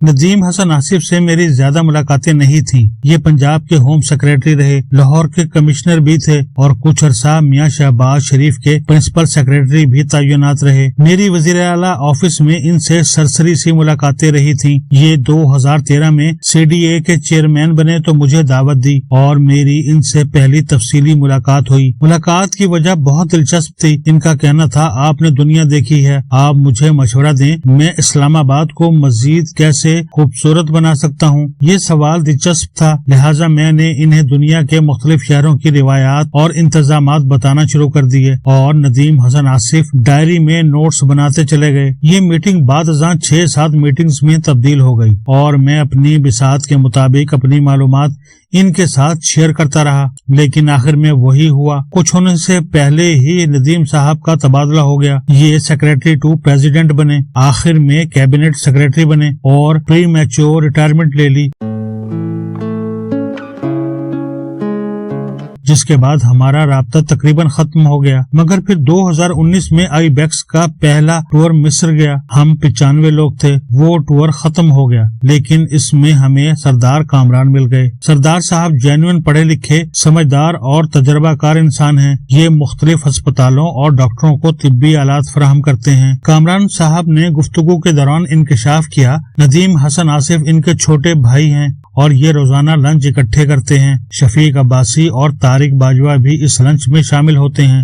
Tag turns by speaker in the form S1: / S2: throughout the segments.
S1: ندیم حسن آصف سے میری زیادہ ملاقاتیں نہیں تھیں۔ یہ پنجاب کے ہوم سیکریٹری رہے، لاہور کے کمشنر بھی تھے اور کچھ عرصہ میاں شہباز شریف کے پرنسپل سیکریٹری بھی تعینات رہے۔ میری وزیر اعلیٰ آفس میں ان سے سرسری سی ملاقاتیں رہی تھیں۔ یہ 2013 میں CDA کے چیئرمین بنے تو مجھے دعوت دی اور میری ان سے پہلی تفصیلی ملاقات ہوئی۔ ملاقات کی وجہ بہت دلچسپ تھی۔ ان کا کہنا تھا، آپ نے دنیا دیکھی ہے، آپ مجھے مشورہ دیں، میں اسلام آباد کو مزید کیسے خوبصورت بنا سکتا ہوں۔ یہ سوال دلچسپ تھا، لہٰذا میں نے انہیں دنیا کے مختلف شہروں کی روایات اور انتظامات بتانا شروع کر دیے اور ندیم حسن آصف ڈائری میں نوٹس بناتے چلے گئے۔ یہ میٹنگ بعد ازاں 6-7 میٹنگز میں تبدیل ہو گئی اور میں اپنی بساط کے مطابق اپنی معلومات ان کے ساتھ شیئر کرتا رہا، لیکن آخر میں وہی ہوا۔ کچھ ہونے سے پہلے ہی ندیم صاحب کا تبادلہ ہو گیا۔ یہ سیکریٹری ٹو پریزیڈنٹ بنے، آخر میں کیبنٹ سیکریٹری بنے اور پری میچور ریٹائرمنٹ لے لی، جس کے بعد ہمارا رابطہ تقریباً ختم ہو گیا۔ مگر پھر 2019 میں آئی بیکس کا پہلا ٹور مصر گیا۔ ہم 95 لوگ تھے۔ وہ ٹور ختم ہو گیا، لیکن اس میں ہمیں سردار کامران مل گئے۔ سردار صاحب جینوئن پڑھے لکھے، سمجھدار اور تجربہ کار انسان ہیں۔ یہ مختلف ہسپتالوں اور ڈاکٹروں کو طبی آلات فراہم کرتے ہیں۔ کامران صاحب نے گفتگو کے دوران انکشاف کیا، ندیم حسن آصف ان کے چھوٹے بھائی ہیں اور یہ روزانہ لنچ اکٹھے کرتے ہیں۔ شفیق عباسی اور طارق باجوہ بھی اس لنچ میں شامل ہوتے ہیں۔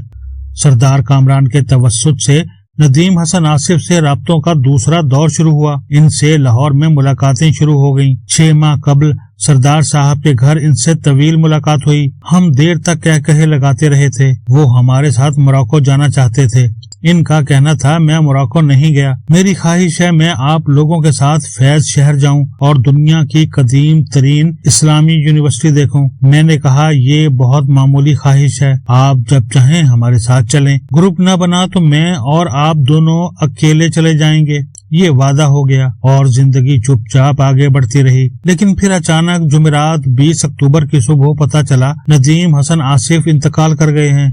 S1: سردار کامران کے توسط سے ندیم حسن آصف سے رابطوں کا دوسرا دور شروع ہوا۔ ان سے لاہور میں ملاقاتیں شروع ہو گئیں۔ 6 ماہ قبل سردار صاحب کے گھر ان سے طویل ملاقات ہوئی۔ ہم دیر تک کہے لگاتے رہے تھے۔ وہ ہمارے ساتھ موراکو جانا چاہتے تھے۔ ان کا کہنا تھا، میں موراکو نہیں گیا، میری خواہش ہے میں آپ لوگوں کے ساتھ فیض شہر جاؤں اور دنیا کی قدیم ترین اسلامی یونیورسٹی دیکھوں۔ میں نے کہا، یہ بہت معمولی خواہش ہے، آپ جب چاہیں ہمارے ساتھ چلیں۔ گروپ نہ بنا تو میں اور آپ دونوں اکیلے چلے جائیں گے۔ یہ وعدہ ہو گیا اور زندگی چپ چاپ آگے بڑھتی رہی۔ لیکن پھر اچانک جمعرات 20 اکتوبر کی صبح پتہ چلا ندیم حسن آصف انتقال کر گئے ہیں۔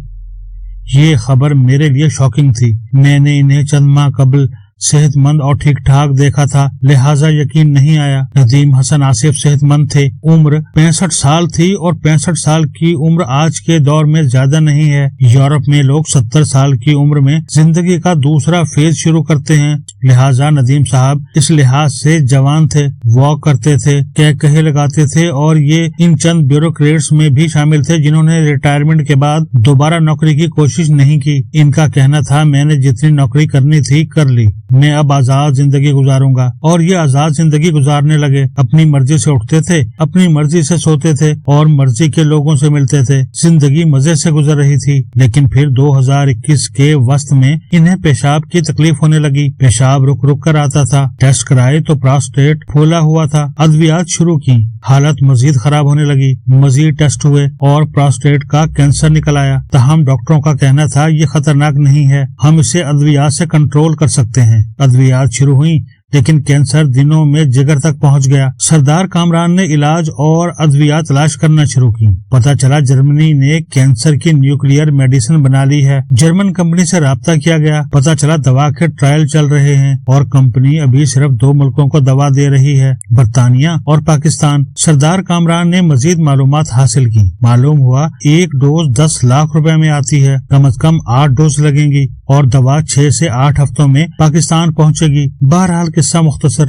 S1: یہ خبر میرے لیے شاکنگ تھی۔ میں نے انہیں چند ماہ قبل صحت مند اور ٹھیک ٹھاک دیکھا تھا، لہٰذا یقین نہیں آیا۔ ندیم حسن آصف صحت مند تھے، عمر 65 سال تھی اور 65 سال کی عمر آج کے دور میں زیادہ نہیں ہے۔ یورپ میں لوگ 70 سال کی عمر میں زندگی کا دوسرا فیز شروع کرتے ہیں، لہٰذا ندیم صاحب اس لحاظ سے جوان تھے، واک کرتے تھے، کہے لگاتے تھے اور یہ ان چند بیوروکریٹس میں بھی شامل تھے جنہوں نے ریٹائرمنٹ کے بعد دوبارہ نوکری کی کوشش نہیں کی۔ ان کا کہنا تھا، میں نے جتنی نوکری کرنی تھی کر لی، میں اب آزاد زندگی گزاروں گا۔ اور یہ آزاد زندگی گزارنے لگے، اپنی مرضی سے اٹھتے تھے، اپنی مرضی سے سوتے تھے اور مرضی کے لوگوں سے ملتے تھے۔ زندگی مزے سے گزر رہی تھی۔ لیکن پھر 2021 کے وسط میں انہیں پیشاب کی تکلیف ہونے لگی، پیشاب رک رک کر آتا تھا۔ ٹیسٹ کرائے تو پراسٹیٹ پھولا ہوا تھا۔ ادویات شروع کی، حالت مزید خراب ہونے لگی۔ مزید ٹیسٹ ہوئے اور پراسٹیٹ کا کینسر نکل آیا۔ تاہم ڈاکٹروں کا کہنا تھا، یہ خطرناک نہیں ہے، ہم اسے ادویات سے کنٹرول کر سکتے ہیں۔ ادویات شروع ہوئیں لیکن کینسر دنوں میں جگر تک پہنچ گیا۔ سردار کامران نے علاج اور ادویات تلاش کرنا شروع کی۔ پتہ چلا جرمنی نے کینسر کی نیوکلیئر میڈیسن بنا لی ہے۔ جرمن کمپنی سے رابطہ کیا گیا، پتہ چلا دوا کے ٹرائل چل رہے ہیں اور کمپنی ابھی صرف 2 ملکوں کو دوا دے رہی ہے، برطانیہ اور پاکستان۔ سردار کامران نے مزید معلومات حاصل کی۔ معلوم ہوا ایک ڈوز 10 لاکھ روپے میں آتی ہے، کم از کم 8 ڈوز لگیں گی اور دوا 6 سے 8 ہفتوں میں پاکستان پہنچے گی۔ بہرحال قصہ مختصر،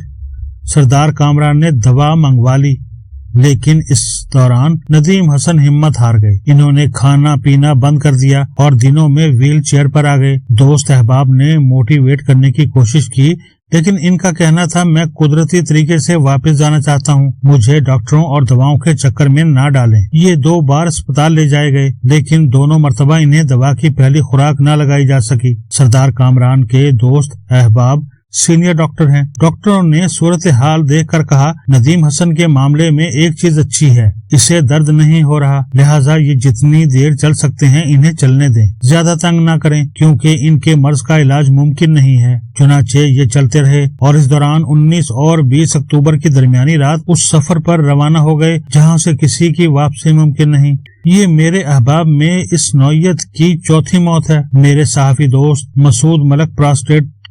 S1: سردار کامران نے دوا منگوا لی، لیکن اس دوران ندیم حسن ہمت ہار گئے۔ انہوں نے کھانا پینا بند کر دیا اور دنوں میں ویل چیئر پر آ گئے۔ دوست احباب نے موٹیویٹ کرنے کی کوشش کی، لیکن ان کا کہنا تھا، میں قدرتی طریقے سے واپس جانا چاہتا ہوں، مجھے ڈاکٹروں اور دواؤں کے چکر میں نہ ڈالیں۔ یہ 2 بار اسپتال لے جائے گئے، لیکن دونوں مرتبہ انہیں دوا کی پہلی خوراک نہ لگائی جا سکی۔ سردار کامران کے دوست احباب سینئر ڈاکٹر ہیں۔ ڈاکٹروں نے صورتحال دیکھ کر کہا، ندیم حسن کے معاملے میں ایک چیز اچھی ہے، اسے درد نہیں ہو رہا، لہٰذا یہ جتنی دیر چل سکتے ہیں انہیں چلنے دیں، زیادہ تنگ نہ کریں کیونکہ ان کے مرض کا علاج ممکن نہیں ہے۔ چنانچہ یہ چلتے رہے اور اس دوران 19 اور 20 اکتوبر کی درمیانی رات اس سفر پر روانہ ہو گئے جہاں سے کسی کی واپسی ممکن نہیں۔ یہ میرے احباب میں اس نوعیت کی چوتھی موت ہے۔ میرے صحافی دوست مسعود ملک پراسٹیٹ